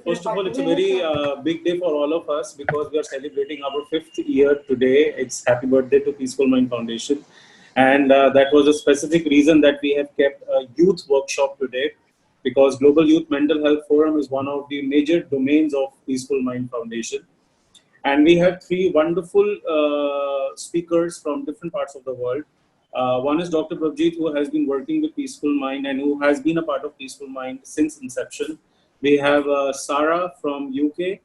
First of all, it's a very big day for all of us because we are celebrating our fifth year today. It's happy birthday to Peaceful Mind Foundation. And that was a specific reason that we have kept a youth workshop today because Global Youth Mental Health Forum is one of the major domains of Peaceful Mind Foundation. And we have three wonderful speakers from different parts of the world. One is Dr. Prabjeet, who has been working with Peaceful Mind and who has been a part of Peaceful Mind since inception. We have Sarah from UK,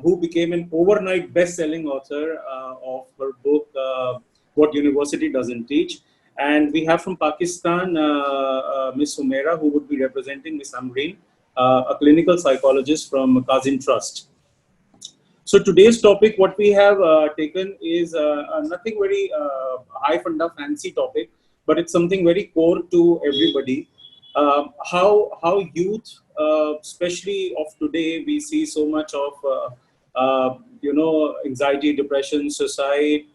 who became an overnight best-selling author of her book, What University Doesn't Teach. And we have from Pakistan, Miss Humaira, who would be representing Miss Amreen, a clinical psychologist from Kazim Trust. So today's topic, what we have taken is nothing very high funda fancy topic, but it's something very core to everybody. How youth, especially of today, we see so much of anxiety, depression, suicide,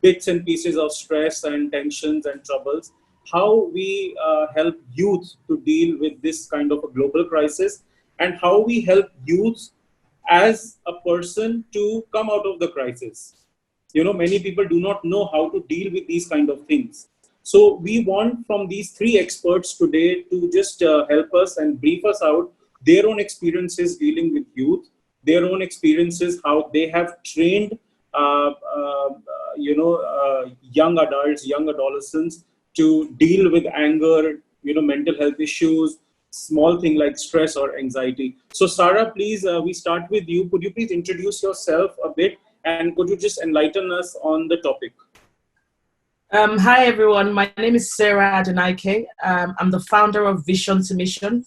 bits and pieces of stress and tensions and troubles. How we help youth to deal with this kind of a global crisis, and how we help youth as a person to come out of the crisis. Many people do not know how to deal with these kind of things. So we want from these three experts today to just help us and brief us out their own experiences dealing with youth, their own experiences, how they have trained young adults, young adolescents to deal with anger, mental health issues, small thing like stress or anxiety. So Sarah, please, we start with you. Could you please introduce yourself a bit and could you just enlighten us on the topic? Hi everyone, my name is Sarah Adenaike. I'm the founder of Vision to Mission,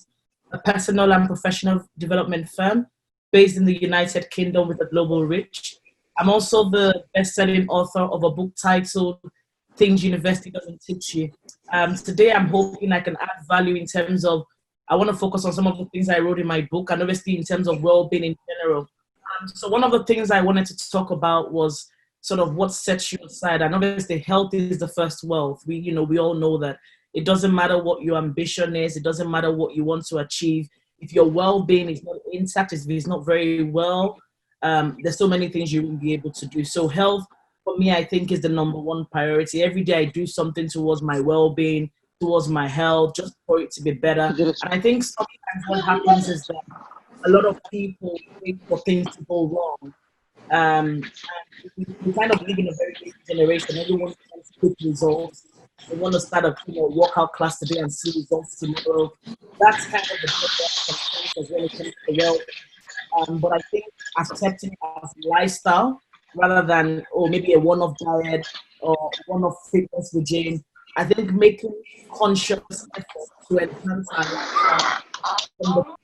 a personal and professional development firm based in the United Kingdom with a global reach. I'm also the best-selling author of a book titled Things University Doesn't Teach You. Today I'm hoping I can add value in terms of, I want to focus on some of the things I wrote in my book and obviously in terms of well-being in general. So one of the things I wanted to talk about was sort of what sets you aside. And obviously health is the first wealth. We all know that it doesn't matter what your ambition is. It doesn't matter what you want to achieve. If your well-being is not intact, if it's not very well, there's so many things you won't be able to do. So health, for me, I think is the number one priority. Every day I do something towards my well-being, towards my health, just for it to be better. And I think sometimes what happens is that a lot of people wait for things to go wrong. And we kind of live in a very busy generation. Everyone wants quick results. They want to start a workout class today and see results tomorrow. That's kind of the problem as well. It comes to wealth. But I think accepting it as a lifestyle rather than maybe a one-off diet or one-off fitness regime. I think making conscious effort to enhance our lifestyle.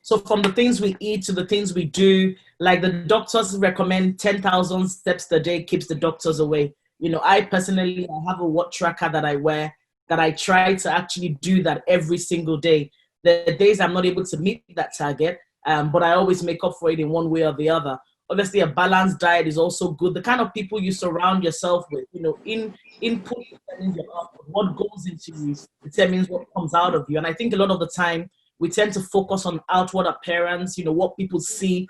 So from the things we eat to the things we do, like the doctors recommend 10,000 steps a day keeps the doctors away. I personally, I have a watch tracker that I wear that I try to actually do that every single day. The days I'm not able to meet that target, but I always make up for it in one way or the other. Obviously, a balanced diet is also good. The kind of people you surround yourself with, input determines your output. What goes into you determines what comes out of you. And I think a lot of the time, we tend to focus on outward appearance, what people see.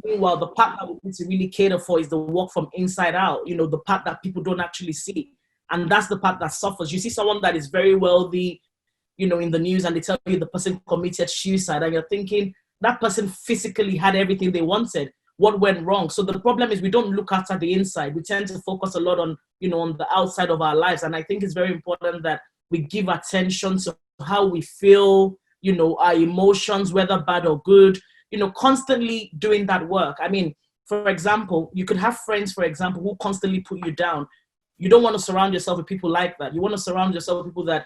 Meanwhile, the part that we need to really cater for is the work from inside out, the part that people don't actually see. And that's the part that suffers. You see someone that is very wealthy, in the news, and they tell you the person committed suicide, and you're thinking that person physically had everything they wanted. What went wrong? So the problem is we don't look after the inside. We tend to focus a lot on, on the outside of our lives. And I think it's very important that we give attention to how we feel, our emotions, whether bad or good, constantly doing that work. I mean, for example, you could have friends, for example, who constantly put you down. You don't want to surround yourself with people like that. You want to surround yourself with people that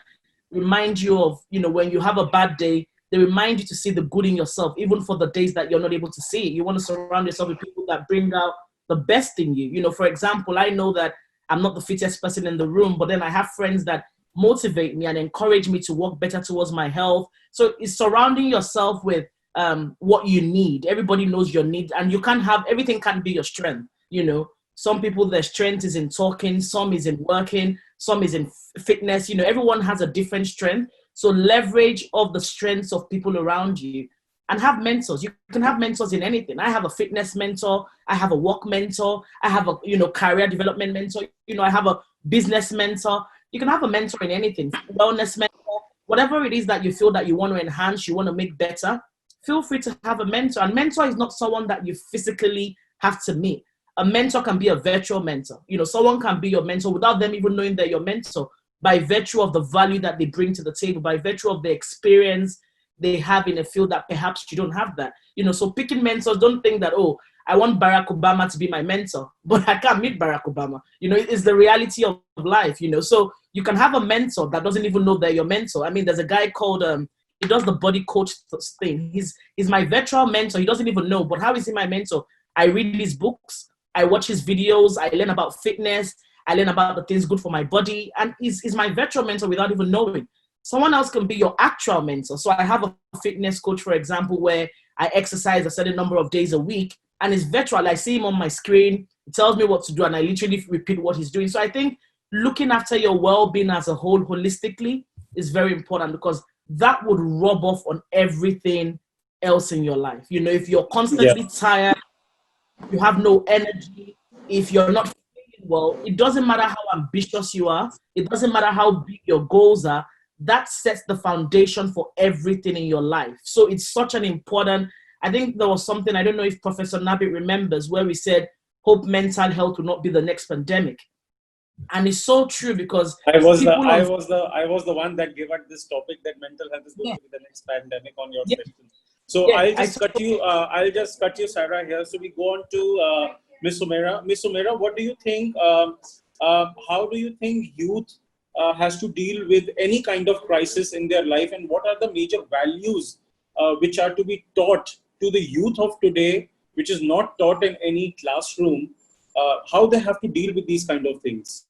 remind you of, when you have a bad day, they remind you to see the good in yourself, even for the days that you're not able to see it. You want to surround yourself with people that bring out the best in you. For example, I know that I'm not the fittest person in the room, but then I have friends that motivate me and encourage me to work better towards my health. So it's surrounding yourself with what you need. Everybody knows your needs, and you can't have everything. Can't be your strength. Some people, their strength is in talking, some is in working, some is in fitness. Everyone has a different strength. So leverage of the strengths of people around you. and have mentors. You can have mentors in anything. I have a fitness mentor. I have a work mentor. I have a, career development mentor. I have a business mentor. You can have a mentor in anything, wellness mentor, whatever it is that you feel that you want to enhance, you want to make better. Feel free to have a mentor. And mentor is not someone that you physically have to meet. A mentor can be a virtual mentor. Someone can be your mentor without them even knowing they're your mentor, by virtue of the value that they bring to the table, by virtue of the experience they have in a field that perhaps you don't have that. So picking mentors, don't think that, oh, I want Barack Obama to be my mentor, but I can't meet Barack Obama. It's the reality of life, So you can have a mentor that doesn't even know they're your mentor. I mean, there's a guy called, he does the body coach thing. He's my virtual mentor. He doesn't even know, but how is he my mentor? I read his books. I watch his videos. I learn about fitness. I learn about the things good for my body. And he's my virtual mentor without even knowing. Someone else can be your actual mentor. So I have a fitness coach, for example, where I exercise a certain number of days a week. And it's virtual. I see him on my screen. He tells me what to do. And I literally repeat what he's doing. So I think looking after your well-being as a whole holistically is very important, because that would rub off on everything else in your life. If you're constantly tired, you have no energy, if you're not feeling well, it doesn't matter how ambitious you are, it doesn't matter how big your goals are, that sets the foundation for everything in your life. So it's such an important, I think there was something, I don't know if Professor Nabi remembers, where we said, hope mental health will not be the next pandemic. And it's so true, because I was the one that gave out this topic that mental health is going to be the next pandemic on your session. So I'll just cut you, Sarah, here. So we go on to Miss Sumaira. Miss Sumaira, what do you think? How do you think youth has to deal with any kind of crisis in their life, and what are the major values which are to be taught to the youth of today, which is not taught in any classroom? How they have to deal with these kind of things?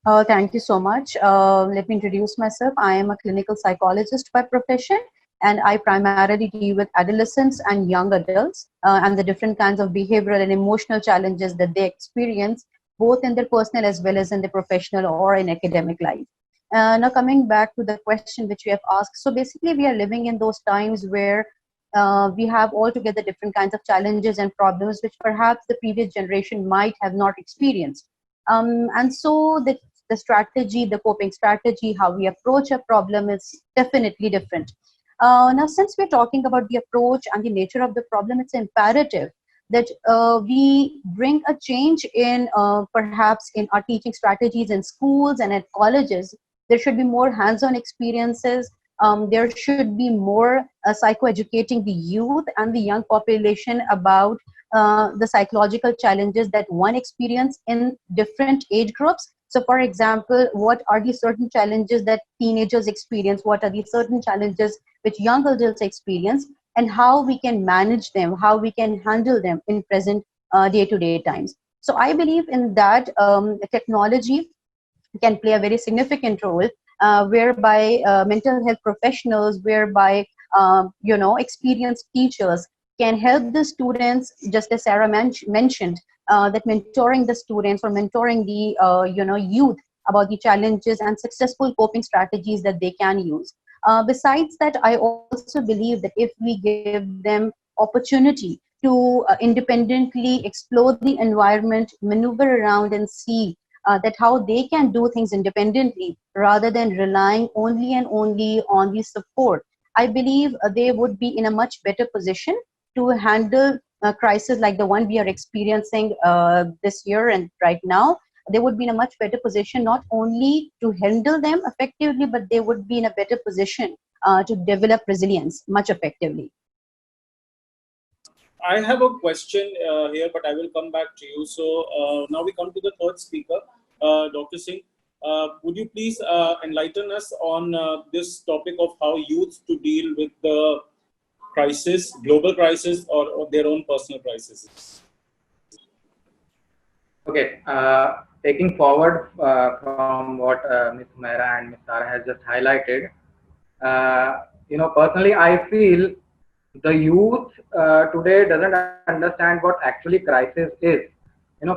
Thank you so much. Let me introduce myself. I am a clinical psychologist by profession, and I primarily deal with adolescents and young adults and the different kinds of behavioral and emotional challenges that they experience, both in their personal as well as in their professional or in academic life. Now coming back to the question which you have asked, so basically we are living in those times where we have altogether different kinds of challenges and problems which perhaps the previous generation might have not experienced. And so the strategy, the coping strategy, how we approach a problem is definitely different. Now, since we're talking about the approach and the nature of the problem, it's imperative that we bring a change in perhaps in our teaching strategies in schools and at colleges. There should be more hands-on experiences. There should be more psychoeducating the youth and the young population about the psychological challenges that one experience in different age groups. So for example, what are the certain challenges that teenagers experience? What are the certain challenges which young adults experience, and how we can manage them, how we can handle them in present day-to-day times. So I believe in that technology can play a very significant role, whereby mental health professionals, whereby experienced teachers can help the students, just as Sarah mentioned, that mentoring the students or mentoring the youth about the challenges and successful coping strategies that they can use. Besides that, I also believe that if we give them opportunity to independently explore the environment, maneuver around and see that how they can do things independently rather than relying only and only on the support, I believe they would be in a much better position to handle a crisis like the one we are experiencing this year and right now. They would be in a much better position not only to handle them effectively, but they would be in a better position to develop resilience much effectively. I have a question here, but I will come back to you. So now we come to the third speaker, Dr. Singh. Would you please enlighten us on this topic of how youth to deal with the crisis, global crisis, or their own personal crises? Okay, taking forward from what Ms. Sumaira and Ms. Sarah has just highlighted, personally, I feel the youth today doesn't understand what actually crisis is.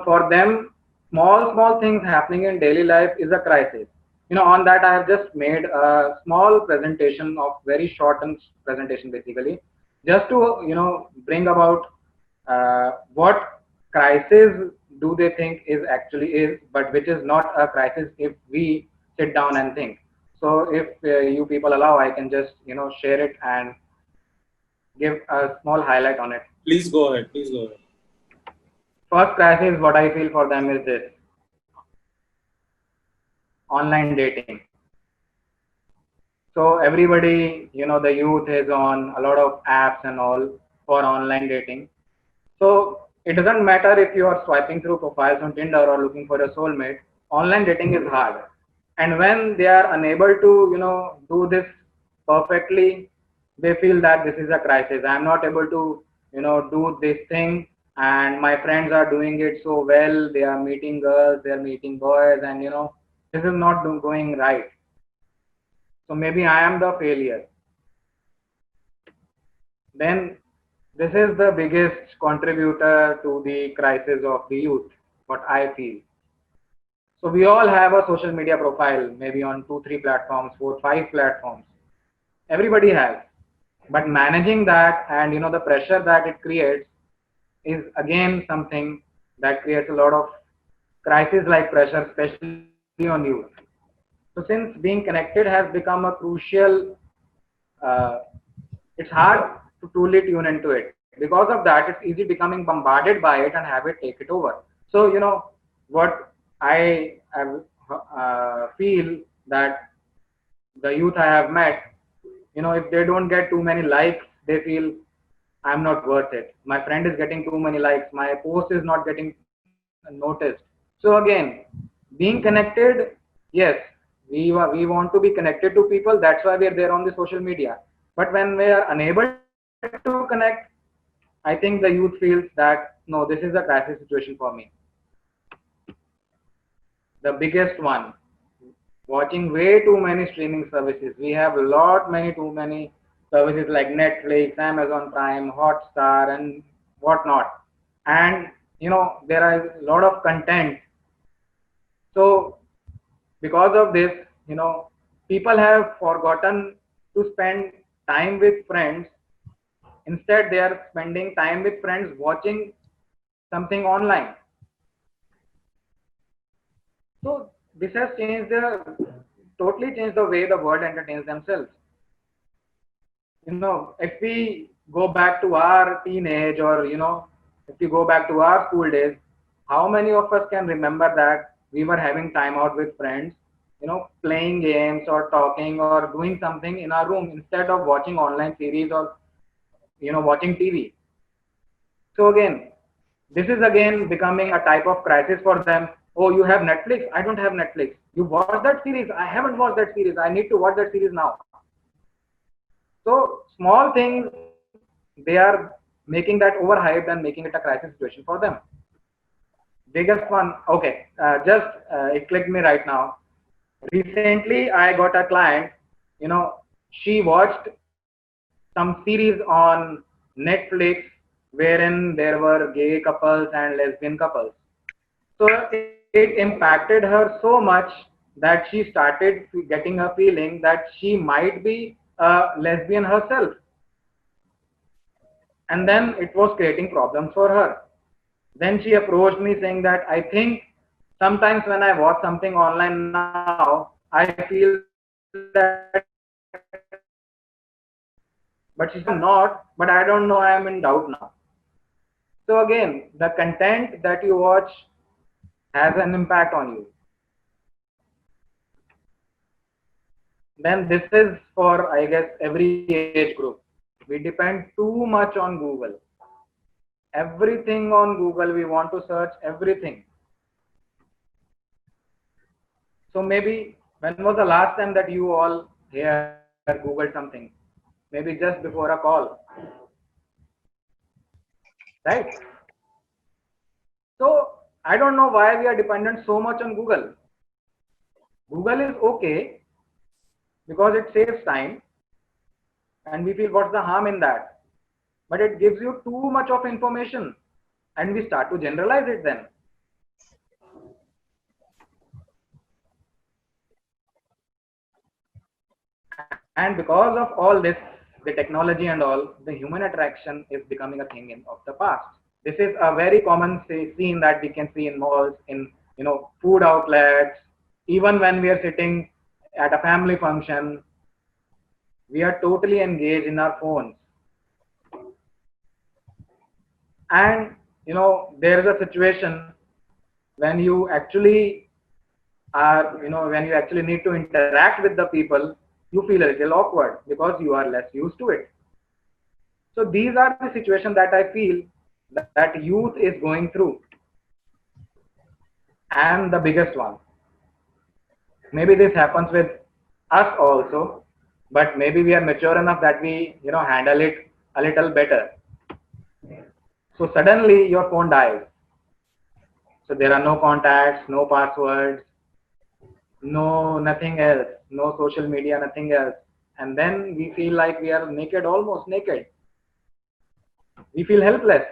For them, small things happening in daily life is a crisis. On that, I have just made a small presentation of very shortened presentation basically. just to bring about what crisis do they think is actually is, but which is not a crisis if we sit down and think. So if you people allow, I can just share it and give a small highlight on it. Please go ahead. Please go ahead. First crisis, what I feel for them is this: online dating. So everybody, the youth is on a lot of apps and all for online dating. So it doesn't matter if you are swiping through profiles on Tinder or looking for a soulmate. Online dating is hard, and when they are unable to, do this perfectly, they feel that this is a crisis. I am not able to, do this thing, and my friends are doing it so well. They are meeting girls, they are meeting boys, and this is not going right. So maybe I am the failure. Then this is the biggest contributor to the crisis of the youth, what I feel. So we all have a social media profile, maybe on 2, 3 platforms, 4, 5 platforms. Everybody has. But managing that and the pressure that it creates is again something that creates a lot of crisis like pressure, especially on youth. So since being connected has become a crucial, uh, it's hard to truly tune into it. Because of that, it's easy becoming bombarded by it and have it take it over. So what I feel that the youth I have met, if they don't get too many likes, they feel I'm not worth it. My friend is getting too many likes. My post is not getting noticed. So again, being connected, yes, we want to be connected to people. That's why we are there on the social media. But when we are unable to connect, I think the youth feels that no, this is a crisis situation for me. The biggest one, watching way too many streaming services. We have too many services like Netflix, Amazon Prime, Hotstar, and whatnot. And there are a lot of content. So because of this, people have forgotten to spend time with friends. Instead, they are spending time with friends watching something online. So this has totally changed the way the world entertains themselves. If we go back to our teenage, or if we go back to our school days, how many of us can remember that we were having time out with friends, playing games or talking or doing something in our room instead of watching online series or watching TV. So again, this is again becoming a type of crisis for them. Oh, you have Netflix? I don't have Netflix. You watched that series? I haven't watched that series. I need to watch that series now. So small things, they are making that overhyped and making it a crisis situation for them. Biggest one, okay, just it clicked me right now. Recently, I got a client, she watched some series on Netflix wherein there were gay couples and lesbian couples. So it impacted her so much that she started getting a feeling that she might be a lesbian herself. And then it was creating problems for her. Then she approached me saying that I think sometimes when I watch something online now, I feel that, but she said, I'm not, but I don't know, I am in doubt now. So again, the content that you watch has an impact on you. Then this is for, I guess, every age group. We depend too much on Google. Everything on Google, we want to search everything. So maybe when was the last time that you all here Googled something? Maybe just before a call, right? So I don't know why we are dependent so much on Google. Google is okay because it saves time and we feel what's the harm in that. But it gives you too much of information and we start to generalize it then. And because of all this, the technology and all, the human attraction is becoming a thing of the past. This is a very common scene that we can see in malls, in food outlets, even when we are sitting at a family function, we are totally engaged in our phones. And there is a situation when you actually when you actually need to interact with the people, you feel a little awkward because you are less used to it. So these are the situations that I feel that youth is going through. And the biggest one, maybe this happens with us also, but maybe we are mature enough that we handle it a little better. So suddenly your phone dies. So there are no contacts, no passwords, no nothing else, no social media, nothing else. And then we feel like we are naked, almost naked. We feel helpless.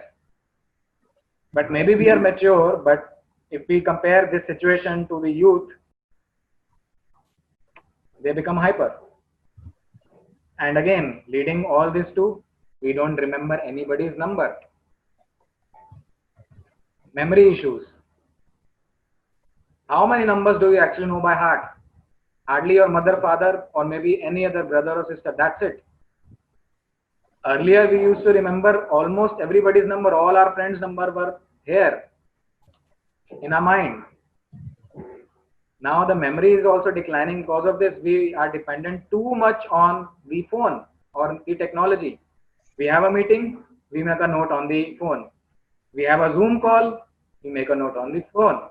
But maybe we are mature, but if we compare this situation to the youth, they become hyper. And again, leading all this to, we don't remember anybody's number. Memory issues. How many numbers do you actually know by heart? Hardly your mother, father, or maybe any other brother or sister. That's it. Earlier, we used to remember almost everybody's number. All our friends' number were here in our mind. Now the memory is also declining. Because of this, we are dependent too much on the phone or the technology. We have a meeting, we make a note on the phone. We have a Zoom call, we make a note on the phone.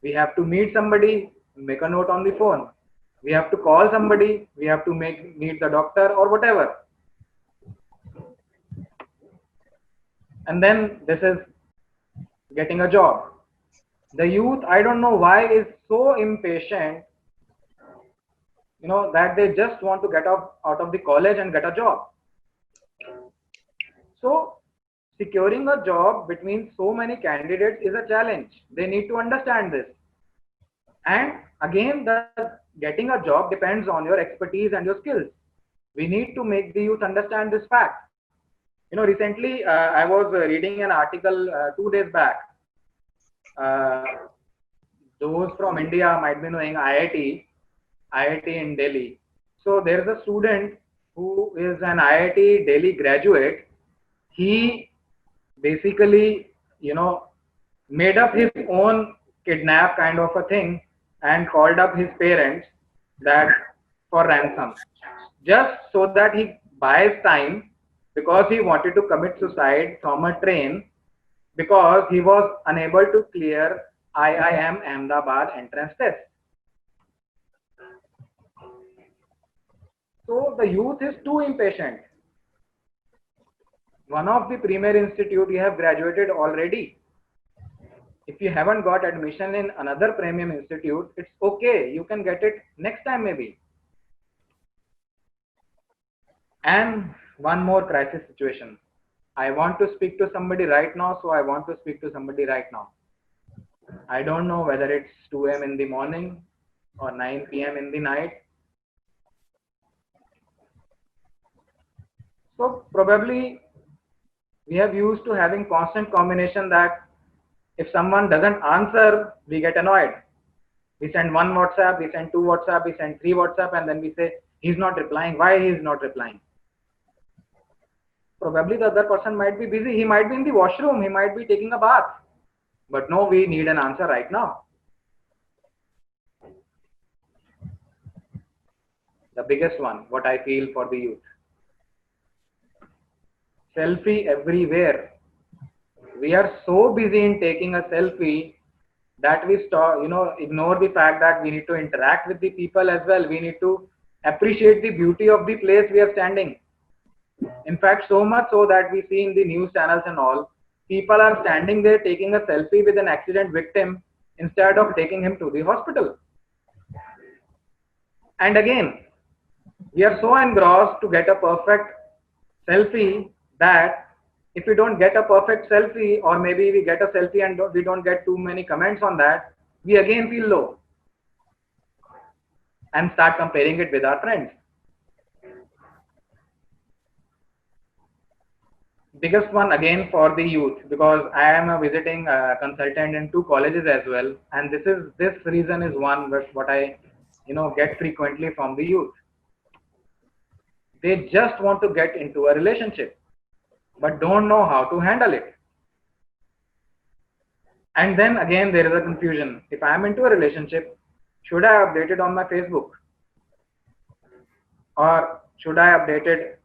We have to meet somebody, make a note on the phone. We have to call somebody, we have to meet the doctor or whatever. And then this is getting a job. The youth, I don't know why, is so impatient, that they just want to get out of the college and get a job. So securing a job between so many candidates is a challenge. They need to understand this. And again, getting a job depends on your expertise and your skills. We need to make the youth understand this fact. Recently I was reading an article 2 days back. Those from India might be knowing IIT in Delhi. So there is a student who is an IIT Delhi graduate. He basically, made up his own kidnap kind of a thing and called up his parents that for ransom, just so that he buys time, because he wanted to commit suicide from a train because he was unable to clear IIM Ahmedabad entrance test. So the youth is too impatient. One of the premier institute, you have graduated already. If you haven't got admission in another premium institute, it's okay. You can get it next time maybe. And one more crisis situation. I want to speak to somebody right now, so I want to speak to somebody right now. I don't know whether it's 2 a.m. in the morning or 9 p.m. in the night. So probably we have used to having constant combination that if someone doesn't answer, we get annoyed. We send one WhatsApp, we send two WhatsApp, we send three WhatsApp, and then we say, he's not replying. Why he is not replying? Probably the other person might be busy. He might be in the washroom. He might be taking a bath. But no, we need an answer right now. The biggest one, what I feel for the youth. Selfie everywhere. We are so busy in taking a selfie that we ignore the fact that we need to interact with the people as well. We need to appreciate the beauty of the place we are standing. In fact, so much so that we see in the news channels and all, people are standing there taking a selfie with an accident victim instead of taking him to the hospital. And again, we are so engrossed to get a perfect selfie that if we don't get a perfect selfie, or maybe we get a selfie and we don't get too many comments on that, we again feel low and start comparing it with our friends. biggest one again for the youth, because I am a visiting consultant in 2 colleges as well, and this reason is one what I get frequently from the youth. They just want to get into a relationship but don't know how to handle it. And then again there is a confusion. If I am into a relationship, should I update it on my Facebook, or should I update it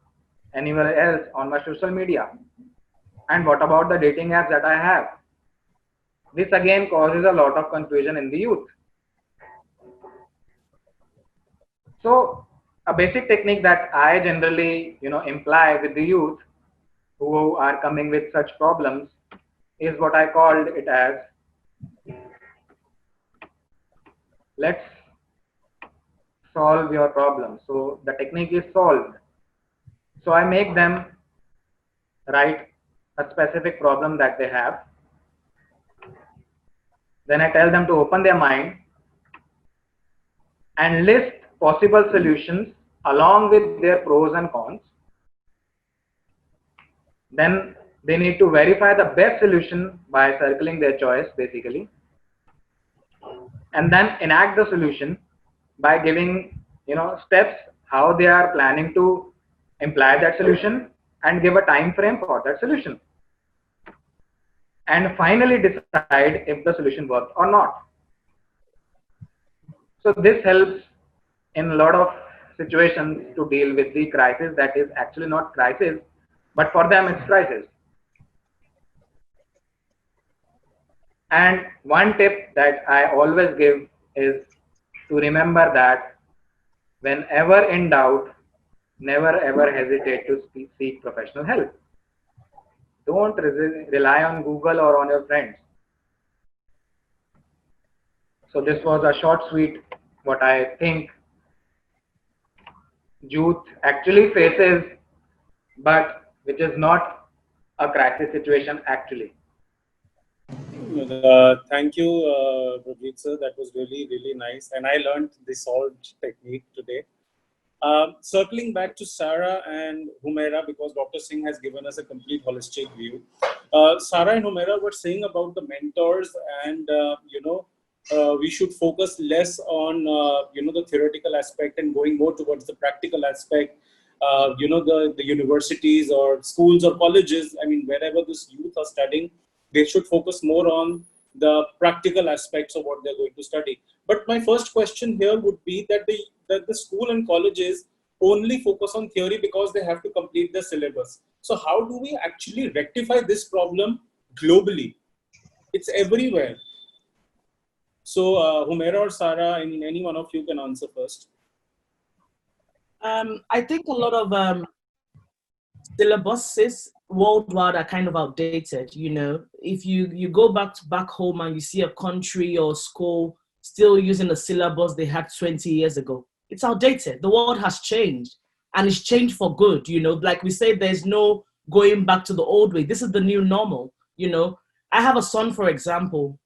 anywhere else on my social media? And what about the dating apps that I have? This again causes a lot of confusion in the youth. So a basic technique that I generally imply with the youth who are coming with such problems is what I called it as, let's solve your problem. So the technique is solved. So I make them write a specific problem that they have. Then I tell them to open their mind and list possible solutions along with their pros and cons. Then they need to verify the best solution by circling their choice basically, and then enact the solution by giving steps how they are planning to imply that solution, and give a time frame for that solution, and finally decide if the solution works or not. So this helps in a lot of situations to deal with the crisis that is actually not crisis, but for them it's crisis. And one tip that I always give is to remember that whenever in doubt, never ever hesitate to seek professional help. Don't rely on Google or on your friends. So this was a short, sweet, what I think youth actually faces, but which is not a crisis situation actually. Thank you, Rajit sir. That was really, really nice. And I learned the solved technique today. Circling back to Sarah and Humaira, because Dr. Singh has given us a complete holistic view. Sarah and Humaira were saying about the mentors, and we should focus less on the theoretical aspect and going more towards the practical aspect. The universities or schools or colleges, I mean, wherever this youth are studying, they should focus more on the practical aspects of what they're going to study. But my first question here would be that the school and colleges only focus on theory because they have to complete the syllabus. So how do we actually rectify this problem globally? It's everywhere. So Humaira or Sarah, any one of you can answer first. I think a lot of syllabuses worldwide are kind of outdated. If you go back home and you see a country or school still using the syllabus they had 20 years ago, it's outdated. The world has changed, and it's changed for good. Like we say, there's no going back to the old way. This is the new normal. I have a son, for example,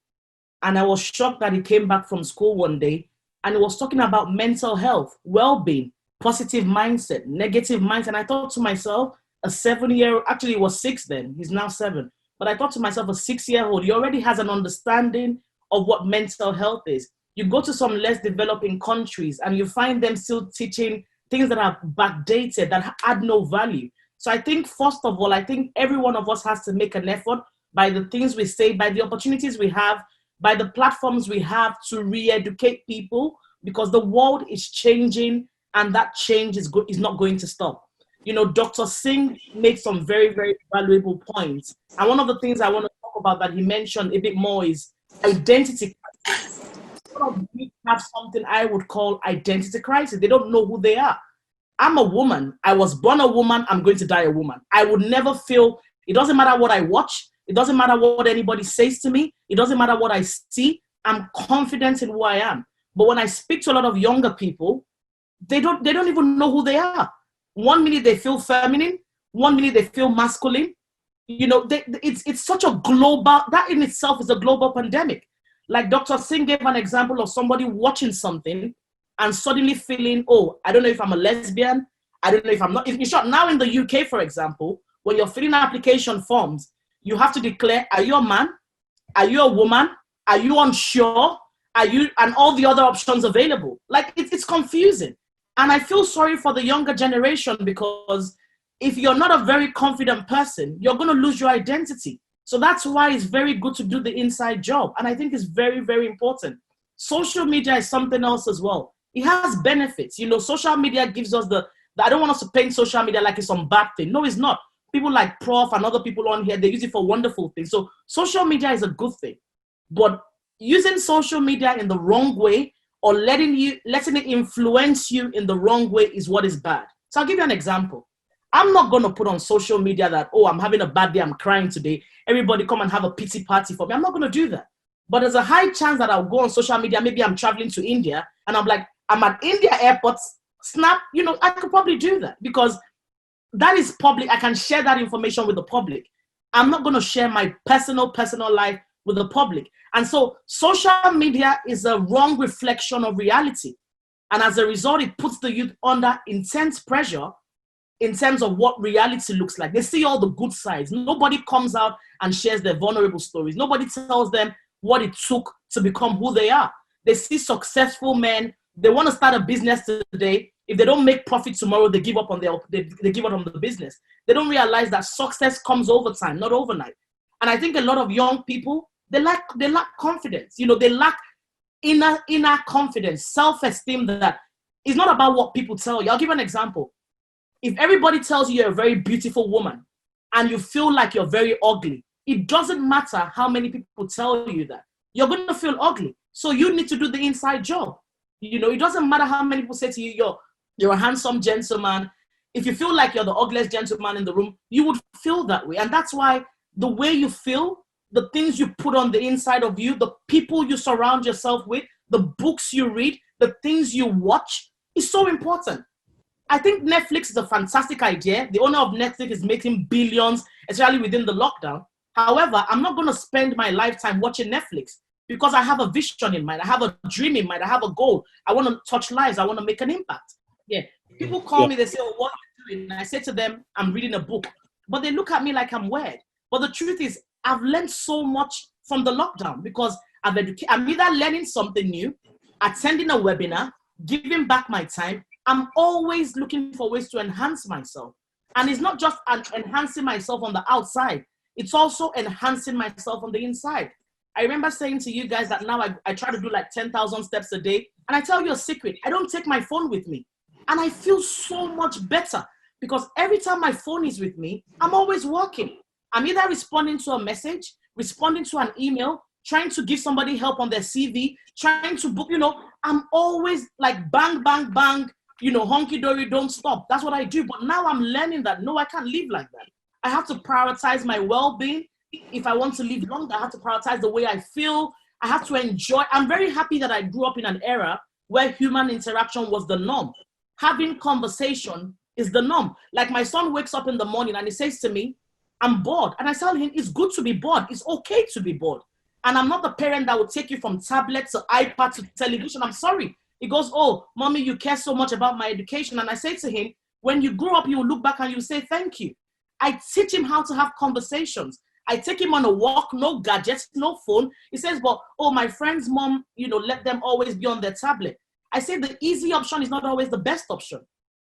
and I was shocked that he came back from school one day and he was talking about mental health, well-being, positive mindset, negative mindset. And I thought to myself, a 7-year, actually he was 6 then, he's now 7. But I thought to myself, a 6-year-old, he already has an understanding of what mental health is. You go to some less developing countries and you find them still teaching things that are backdated, that add no value. So I think, first of all, I think every one of us has to make an effort by the things we say, by the opportunities we have, by the platforms we have to re-educate people, because the world is changing and that change is not going to stop. Dr. Singh made some very, very valuable points. And one of the things I want to talk about that he mentioned a bit more is identity crisis. We have something I would call identity crisis. They don't know who they are. I'm a woman. I was born a woman. I'm going to die a woman. I would never feel, it doesn't matter what I watch. It doesn't matter what anybody says to me. It doesn't matter what I see. I'm confident in who I am. But when I speak to a lot of younger people, they don't even know who they are. 1 minute they feel feminine, 1 minute they feel masculine. It's such a global, that in itself is a global pandemic. Like Dr. Singh gave an example of somebody watching something and suddenly feeling, oh, I don't know if I'm a lesbian. I don't know if I'm not. In short, now in the UK, for example, when you're filling application forms, you have to declare, are you a man? Are you a woman? Are you unsure? Are you, and all the other options available? Like, it's confusing. And I feel sorry for the younger generation, because if you're not a very confident person, you're going to lose your identity. So that's why it's very good to do the inside job. And I think it's very, very important. Social media is something else as well. It has benefits. You know, social media gives us I don't want us to paint social media like it's some bad thing. No, it's not. People like Prof and other people on here, they use it for wonderful things. So social media is a good thing. But using social media in the wrong way, or letting it influence you in the wrong way, is what is bad. So I'll give you an example. I'm not going to put on social media that, oh, I'm having a bad day, I'm crying today, everybody come and have a pity party for me. I'm not going to do that. But there's a high chance that I'll go on social media, maybe I'm traveling to India, and I'm like, I'm at India airport, snap, you know, I could probably do that, because that is public. I can share that information with the public. I'm not going to share my personal life with the public. And so social media is a wrong reflection of reality. And as a result, it puts the youth under intense pressure in terms of what reality looks like. They see all the good sides. Nobody comes out and shares their vulnerable stories. Nobody tells them what it took to become who they are. They see successful men. They want to start a business today. If they don't make profit tomorrow, they give up on they give up on the business. They don't realize that success comes over time, not overnight. And I think a lot of young people, they lack confidence. You know, they lack inner confidence, self-esteem. That is not about what people tell you. I'll give you an example. If everybody tells you you're a very beautiful woman and you feel like you're very ugly, it doesn't matter how many people tell you that. You're going to feel ugly. So you need to do the inside job. You know, it doesn't matter how many people say to you, you're a handsome gentleman. If you feel like you're the ugliest gentleman in the room, you would feel that way. And that's why the way you feel, the things you put on the inside of you, the people you surround yourself with, the books you read, the things you watch is so important. I think Netflix is a fantastic idea. The owner of Netflix is making billions, especially within the lockdown. However, I'm not going to spend my lifetime watching Netflix, because I have a vision in mind. I have a dream in mind. I have a goal. I want to touch lives. I want to make an impact. Yeah. People call me, they say, oh, what are you doing? And I say to them, I'm reading a book. But they look at me like I'm weird. But the truth is, I've learned so much from the lockdown, because I'm either learning something new, attending a webinar, giving back my time. I'm always looking for ways to enhance myself. And it's not just enhancing myself on the outside. It's also enhancing myself on the inside. I remember saying to you guys that now I try to do like 10,000 steps a day. And I tell you a secret, I don't take my phone with me. And I feel so much better, because every time my phone is with me, I'm always working. I'm either responding to a message, responding to an email, trying to give somebody help on their CV, trying to book, you know, I'm always like bang, bang, bang, you know, honky-dory, don't stop. That's what I do. But now I'm learning that, no, I can't live like that. I have to prioritize my well-being. If I want to live longer, I have to prioritize the way I feel. I have to enjoy. I'm very happy that I grew up in an era where human interaction was the norm. Having conversation is the norm. Like my son wakes up in the morning and he says to me, I'm bored. And I tell him, it's good to be bored. It's okay to be bored. And I'm not the parent that will take you from tablet to iPad to television. I'm sorry. He goes, oh, mommy, you care so much about my education. And I say to him, when you grow up, you will look back and you say, thank you. I teach him how to have conversations. I take him on a walk, no gadgets, no phone. He says, but, oh, my friend's mom, you know, let them always be on their tablet. I say the easy option is not always the best option.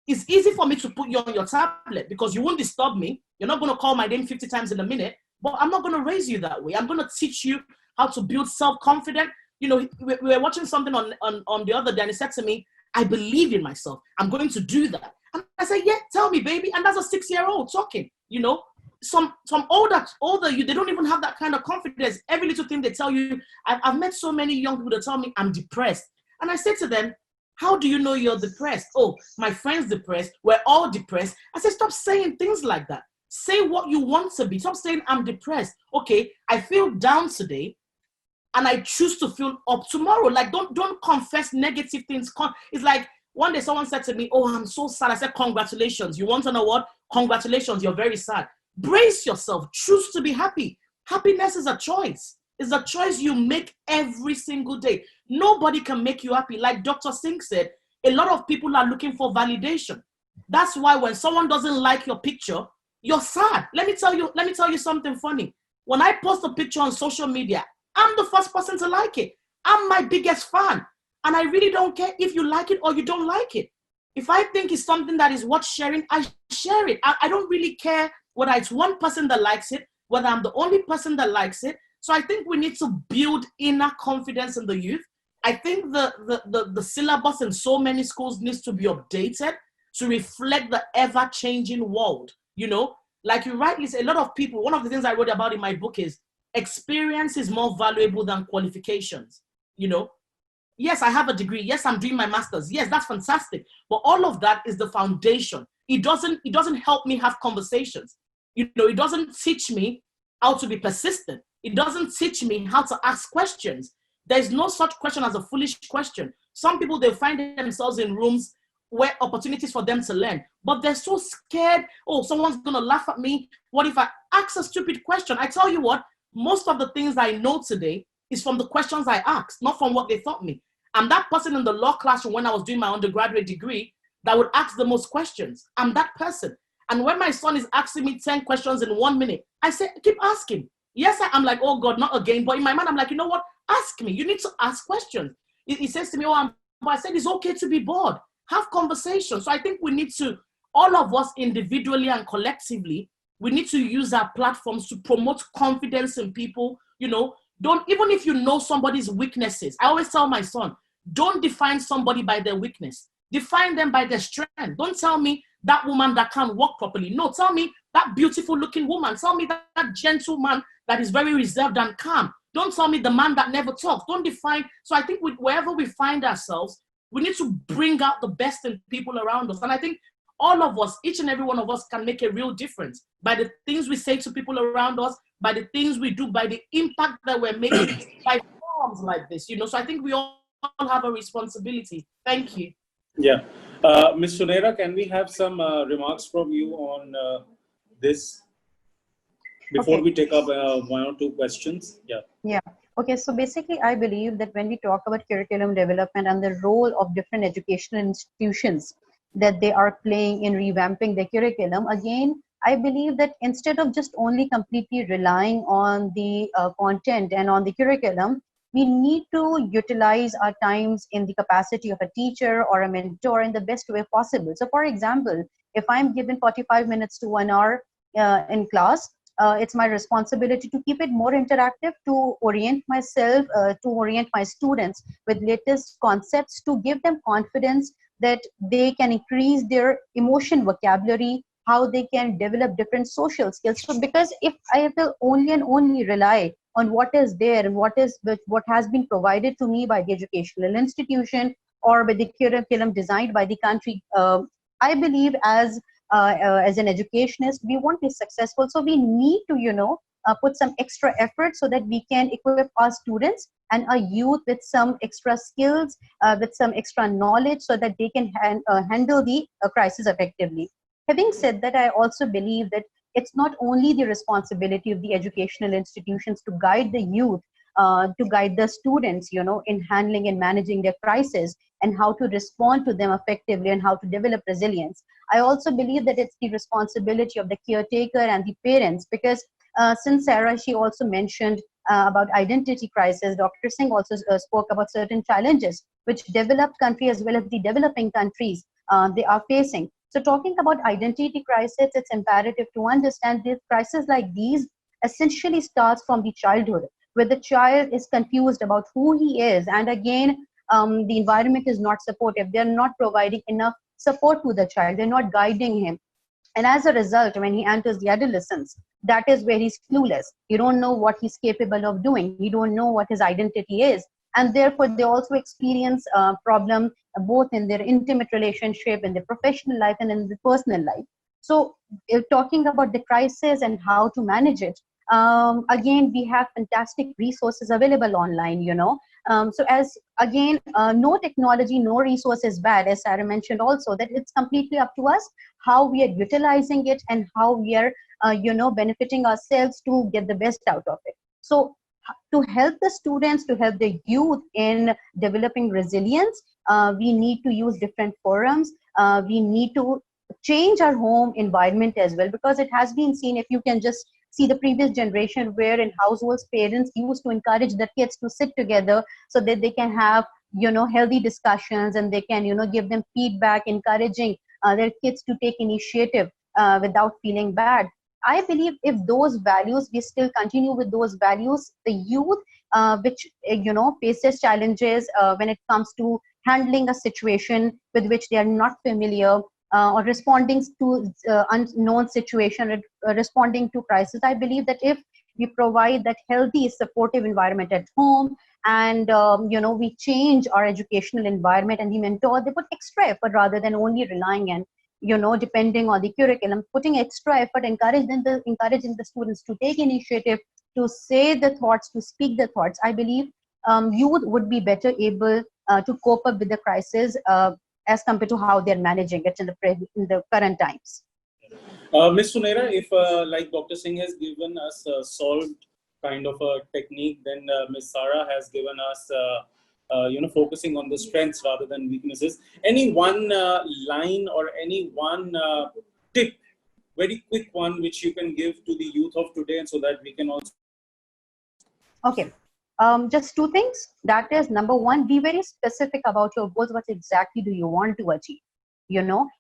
It's easy for me to put you on your tablet because you won't disturb me. You're not going to call my name 50 times in a minute, but I'm not going to raise you that way. I'm going to teach you how to build self-confidence. You know, we were watching something on the other day, and he said to me, I believe in myself. I'm going to do that. And I said, yeah, tell me, baby. And that's a 6-year-old talking, you know. Some older you, they don't even have that kind of confidence. Every little thing they tell you, I've met so many young people that tell me I'm depressed. And I say to them, how do you know you're depressed? Oh, my friend's depressed. We're all depressed. I said, stop saying things like that. Say what you want to be. Stop saying I'm depressed. Okay, I feel down today and I choose to feel up tomorrow. Like, don't confess negative things. It's like one day someone said to me, oh, I'm so sad. I said, congratulations. You want to know what? Congratulations, you're very sad. Brace yourself. Choose to be happy. Happiness is a choice. It's a choice you make every single day. Nobody can make you happy. Like Dr. Singh said, a lot of people are looking for validation. That's why when someone doesn't like your picture, you're sad. Let me tell you something funny. When I post a picture on social media, I'm the first person to like it. I'm my biggest fan. And I really don't care if you like it or you don't like it. If I think it's something that is worth sharing, I share it. I don't really care whether it's one person that likes it, whether I'm the only person that likes it. So I think we need to build inner confidence in the youth. I think the syllabus in so many schools needs to be updated to reflect the ever-changing world. You know, like you rightly say, a lot of people, one of the things I wrote about in my book is experience is more valuable than qualifications. You know, yes, I have a degree. Yes, I'm doing my master's. Yes, that's fantastic. But all of that is the foundation. It doesn't help me have conversations. You know, it doesn't teach me how to be persistent. It doesn't teach me how to ask questions. There's no such question as a foolish question. Some people, they find themselves in rooms where opportunities for them to learn, but they're so scared. Oh, someone's going to laugh at me. What if I ask a stupid question? I tell you what, most of the things I know today is from the questions I asked, not from what they taught me. I'm that person in the law classroom when I was doing my undergraduate degree that would ask the most questions. I'm that person. And when my son is asking me 10 questions in 1 minute, I say, keep asking. Yes, I'm like, oh God, not again. But in my mind, I'm like, you know what? Ask me. You need to ask questions. He says to me, but I said, it's okay to be bored. Have conversations. So I think we need to, all of us individually and collectively, we need to use our platforms to promote confidence in people. You know, even if you know somebody's weaknesses, I always tell my son, don't define somebody by their weakness. Define them by their strength. Don't tell me that woman that can't walk properly. No, tell me that beautiful looking woman. Tell me that gentleman that is very reserved and calm. Don't tell me the man that never talks. Don't define. So I think wherever we find ourselves, we need to bring out the best in people around us. And I think all of us, each and every one of us, can make a real difference by the things we say to people around us, by the things we do, by the impact that we're making by forums like this, you know. So I think we all have a responsibility. Thank you. Yeah. Ms. Sunera, can we have some remarks from you on this before we take up one or two questions? Yeah. Yeah. Okay. So basically, I believe that when we talk about curriculum development and the role of different educational institutions that they are playing in revamping the curriculum, again, I believe that instead of just only completely relying on the content and on the curriculum, we need to utilize our times in the capacity of a teacher or a mentor in the best way possible. So for example, if I'm given 45 minutes to 1 hour in class, it's my responsibility to keep it more interactive, to orient myself, to orient my students with latest concepts, to give them confidence that they can increase their emotion vocabulary, how they can develop different social skills. So because if I will only and only rely on what is there and what has been provided to me by the educational institution or by the curriculum designed by the country, I believe as an educationist, we want to be successful. So we need to, put some extra effort so that we can equip our students and our youth with some extra skills, with some extra knowledge so that they can handle the crisis effectively. Having said that, I also believe that it's not only the responsibility of the educational institutions to guide the youth, to guide the students, in handling and managing their crisis and how to respond to them effectively and how to develop resilience. I also believe that it's the responsibility of the caretaker and the parents, because since Sarah, she also mentioned about identity crisis, Dr. Singh also spoke about certain challenges which developed countries as well as the developing countries they are facing. So talking about identity crisis, it's imperative to understand that crises like these essentially starts from the childhood, where the child is confused about who he is. And again, the environment is not supportive. They're not providing enough support to the child. They're not guiding him. And as a result, when he enters the adolescence, that is where he's clueless. You don't know what he's capable of doing. You don't know what his identity is. And therefore, they also experience problem both in their intimate relationship, in their professional life, and in the personal life. So talking about the crisis and how to manage it, again, we have fantastic resources available online, so as again, no technology, no resource is bad, as Sarah mentioned also, that it's completely up to us how we are utilizing it and how we are, benefiting ourselves to get the best out of it. So to help the students, to help the youth in developing resilience, we need to use different forums. We need to change our home environment as well, because it has been seen, if you can just see the previous generation, where in households parents used to encourage the kids to sit together so that they can have healthy discussions, and they can give them feedback, encouraging their kids to take initiative without feeling bad. I believe if those values, we still continue with those values, the youth which faces challenges when it comes to handling a situation with which they are not familiar, or responding to unknown situation, responding to crisis. I believe that if we provide that healthy, supportive environment at home, and we change our educational environment, and the mentor, they put extra effort rather than only relying and depending on the curriculum, putting extra effort, encouraging the students to take initiative, to say the thoughts, to speak the thoughts. I believe youth would be better able to cope up with the crisis as compared to how they're managing it in the current times. Ms. Sunera, if like Dr. Singh has given us a solved kind of a technique, then Ms. Sarah has given us focusing on the strengths rather than weaknesses. Any one line or any one tip, very quick one, which you can give to the youth of today, and so that we can also. Okay. Just two things. That is, number one, be very specific about your goals. What exactly do you want to achieve?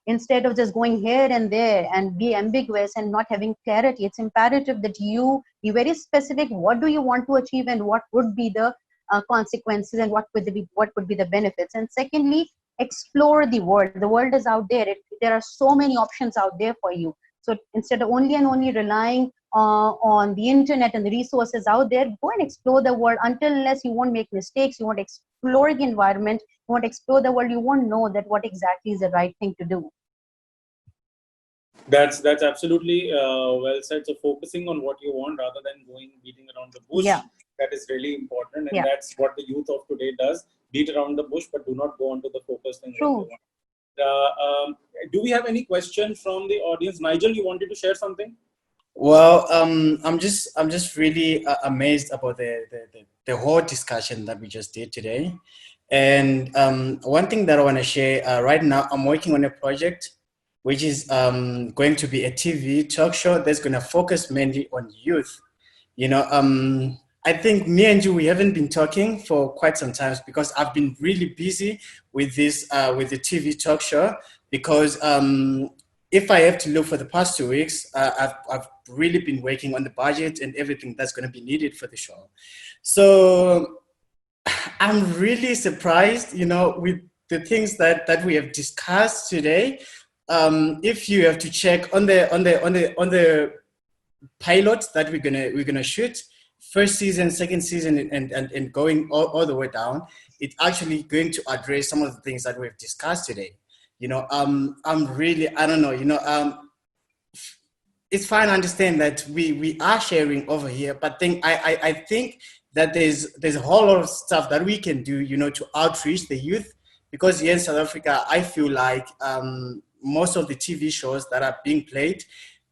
Instead of just going here and there and be ambiguous and not having clarity, it's imperative that you be very specific. What do you want to achieve, and what would be the consequences, and what would be the benefits? And secondly, explore the world. The world is out there. There are so many options out there for you. So instead of only relying on the internet and the resources out there, go and explore the world. Unless you won't make mistakes, you won't explore the environment, you won't explore the world, you won't know that what exactly is the right thing to do. That's absolutely well said. So focusing on what you want rather than beating around the bush. Yeah. That is really important, and Yeah. that's what the youth of today does: beat around the bush, but do not go onto the focus thing. True. Do we have any questions from the audience? Nigel, you wanted to share something? Well, I'm just really amazed about the whole discussion that we just did today. And one thing that I want to share right now, I'm working on a project which is going to be a TV talk show that's going to focus mainly on youth. I think me and you, we haven't been talking for quite some time because I've been really busy with this, with the TV talk show, because if I have to look for the past 2 weeks, I've really been working on the budget and everything that's going to be needed for the show. So I'm really surprised, with the things that we have discussed today. If you have to check on the pilot that we're gonna shoot, first season, second season, and going all the way down, it's actually going to address some of the things that we've discussed today. I'm really, I don't know, it's fine. I understand that we are sharing over here, but I think that there's a whole lot of stuff that we can do, to outreach the youth, because here in South Africa, I feel like most of the TV shows that are being played,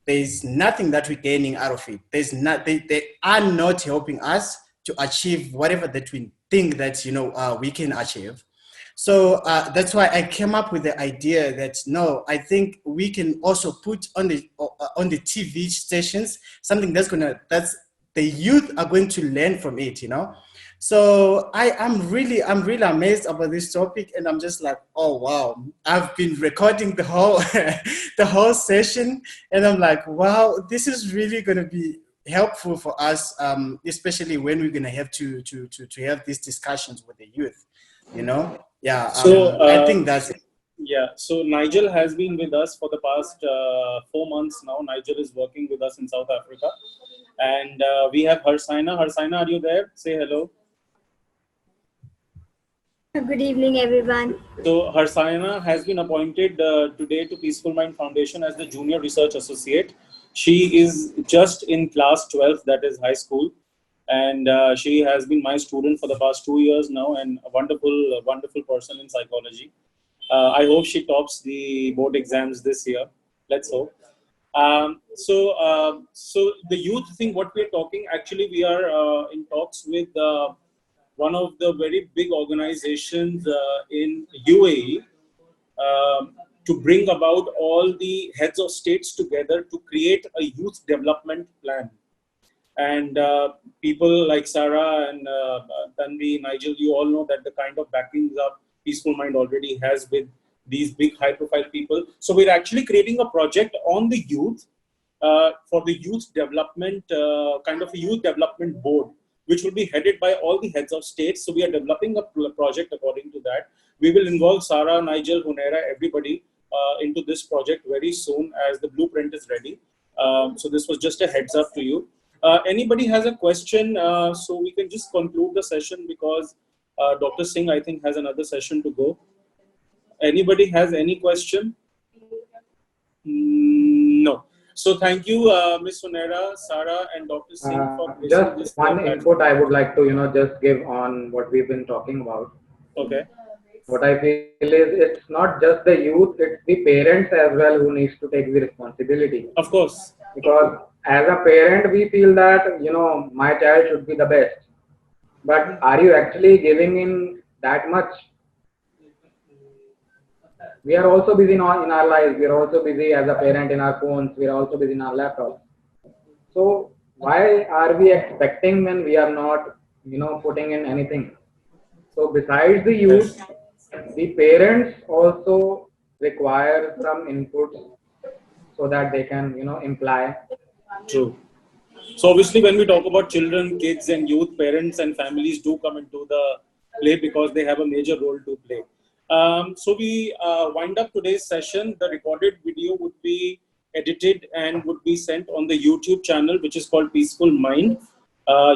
there's nothing that we're gaining out of it. They are not helping us to achieve whatever that we think that we can achieve. So that's why I came up with the idea that no, I think we can also put on the TV stations something that's the youth are going to learn from it, So I'm really amazed about this topic, and I'm just like, oh wow! I've been recording the whole the whole session, and I'm like, wow, this is really going to be helpful for us, especially when we're going to have to have these discussions with the youth, Yeah. So I think that's it. Yeah. So Nigel has been with us for the past 4 months now. Nigel is working with us in South Africa, and we have Harsaina. Harsaina, are you there? Say hello. Good evening, everyone. So Harsaina has been appointed today to Peaceful Mind Foundation as the Junior Research Associate. She is just in class 12, that is high school. And she has been my student for the past 2 years now, and a wonderful person in psychology. I hope she tops the board exams this year. Let's hope. So the youth thing, what we're talking, actually we are in talks with one of the very big organizations in UAE to bring about all the heads of states together to create a youth development plan. And people like Sarah and Tanvi, Nigel, you all know that the kind of backings up Peaceful Mind already has with these big high-profile people. So we're actually creating a project on the youth for the youth development, kind of a youth development board, which will be headed by all the heads of states. So we are developing a project according to that. We will involve Sarah, Nigel, Hunaira, everybody into this project very soon as the blueprint is ready. So this was just a heads up to you. Anybody has a question, so we can just conclude the session because Dr. Singh, I think, has another session to go. Anybody has any question? No. So thank you, Ms. Hunaira, Sarah, and Dr. Singh for just one input I would like to, just give on what we've been talking about. Okay. What I feel is it's not just the youth, it's the parents as well who needs to take the responsibility. Of course. Because as a parent, we feel that, my child should be the best. But are you actually giving in that much? We are also busy in our lives. We are also busy as a parent in our phones. We are also busy in our laptops. So why are we expecting when we are not, putting in anything? So besides the youth, the parents also require some inputs so that they can, imply. True. So obviously when we talk about children, kids and youth, parents and families do come into the play because they have a major role to play. So we wind up today's session. The recorded video would be edited and would be sent on the YouTube channel, which is called Peaceful Mind.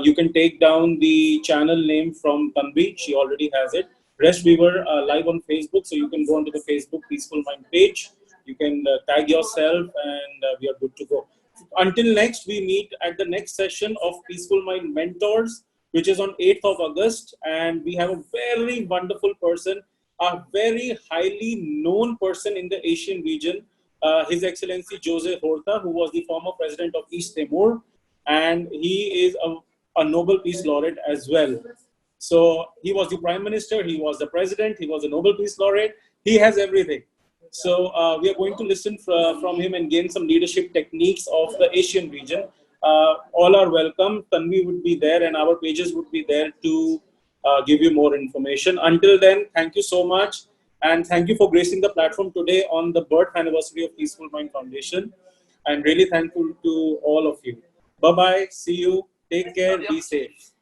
You can take down the channel name from Tanvi. She already has it. Rest, we were live on Facebook, so you can go onto the Facebook Peaceful Mind page. You can tag yourself and we are good to go. Until next, we meet at the next session of Peaceful Mind Mentors, which is on 8th of August. And we have a very wonderful person, a very highly known person in the Asian region, His Excellency Jose Horta, who was the former president of East Timor. And he is a Nobel Peace Laureate as well. So he was the Prime Minister, he was the President, he was a Nobel Peace Laureate. He has everything. So we are going to listen from him and gain some leadership techniques of the Asian region. All are welcome. Tanvi would be there and our pages would be there to give you more information. Until then, thank you so much. And thank you for gracing the platform today on the birth anniversary of Peaceful Mind Foundation. I'm really thankful to all of you. Bye-bye. See you. Take care. Be safe.